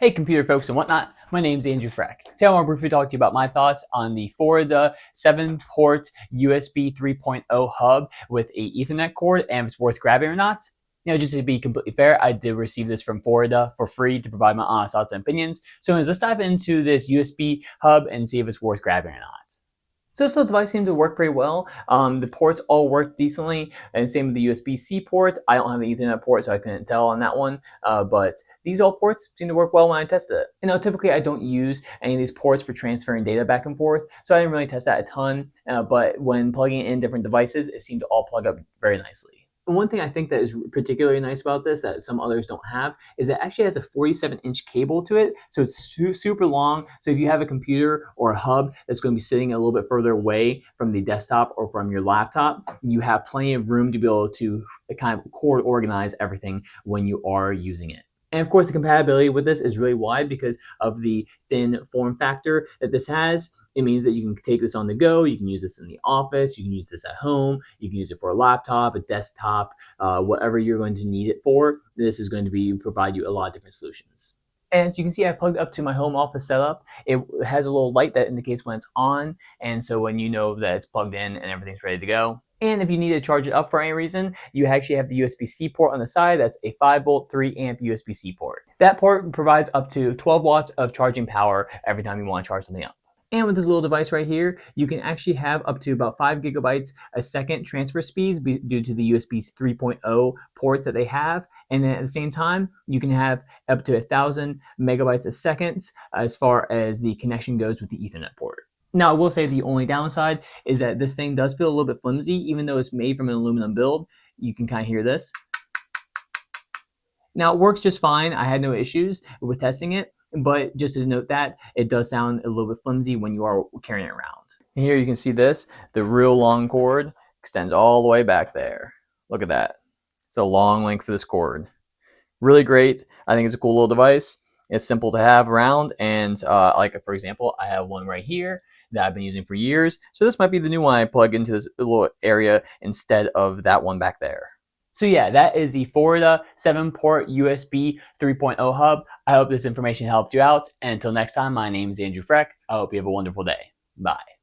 Hey computer folks and whatnot, my name's Andrew Freck. Today I want to briefly talk to you about my thoughts on the FORIDA 7-port USB 3.0 hub with a Ethernet cord and if it's worth grabbing or not. Just to be completely fair, I did receive this from FORIDA for free to provide my honest thoughts and opinions. So let's dive into this USB hub and see if it's worth grabbing or not. So this little device seemed to work pretty well. The ports all worked decently, and same with the USB-C port. I don't have an Ethernet port, so I couldn't tell on that one. But these all ports seem to work well when I tested it. Typically I don't use any of these ports for transferring data back and forth, so I didn't really test that a ton. But when plugging in different devices, it seemed to all plug up very nicely. And one thing I think that is particularly nice about this that some others don't have is that it actually has a 47-inch cable to it. So it's super long. So if you have a computer or a hub that's going to be sitting a little bit further away from the desktop or from your laptop, you have plenty of room to be able to kind of cord organize everything when you are using it. And of course, the compatibility with this is really wide because of the thin form factor that this has. It means that you can take this on the go, you can use this in the office, you can use this at home, you can use it for a laptop, a desktop, whatever you're going to need it for. This is going to provide you a lot of different solutions. And as you can see, I've plugged up to my home office setup. It has a little light that indicates when it's on, and so when you know that it's plugged in and everything's ready to go. And if you need to charge it up for any reason, you actually have the USB-C port on the side. That's a 5-volt, 3-amp USB-C port. That port provides up to 12 watts of charging power every time you want to charge something up. And with this little device right here, you can actually have up to about 5 gigabytes a second transfer speeds due to the USB 3.0 ports that they have. And then at the same time, you can have up to 1,000 megabytes a second as far as the connection goes with the Ethernet port. Now, I will say the only downside is that this thing does feel a little bit flimsy, even though it's made from an aluminum build. You can kind of hear this. Now, it works just fine. I had no issues with testing it, but just to note that it does sound a little bit flimsy when you are carrying it around. And here you can see this. The real long cord extends all the way back there. Look at that. It's a long length of this cord. Really great. I think it's a cool little device. It's simple to have around, and like for example, I have one right here that I've been using for years. So this might be the new one I plug into this little area instead of that one back there. So yeah, that is the FORIDA 7-port USB 3.0 hub. I hope this information helped you out. And until next time, my name is Andrew Freck. I hope you have a wonderful day. Bye.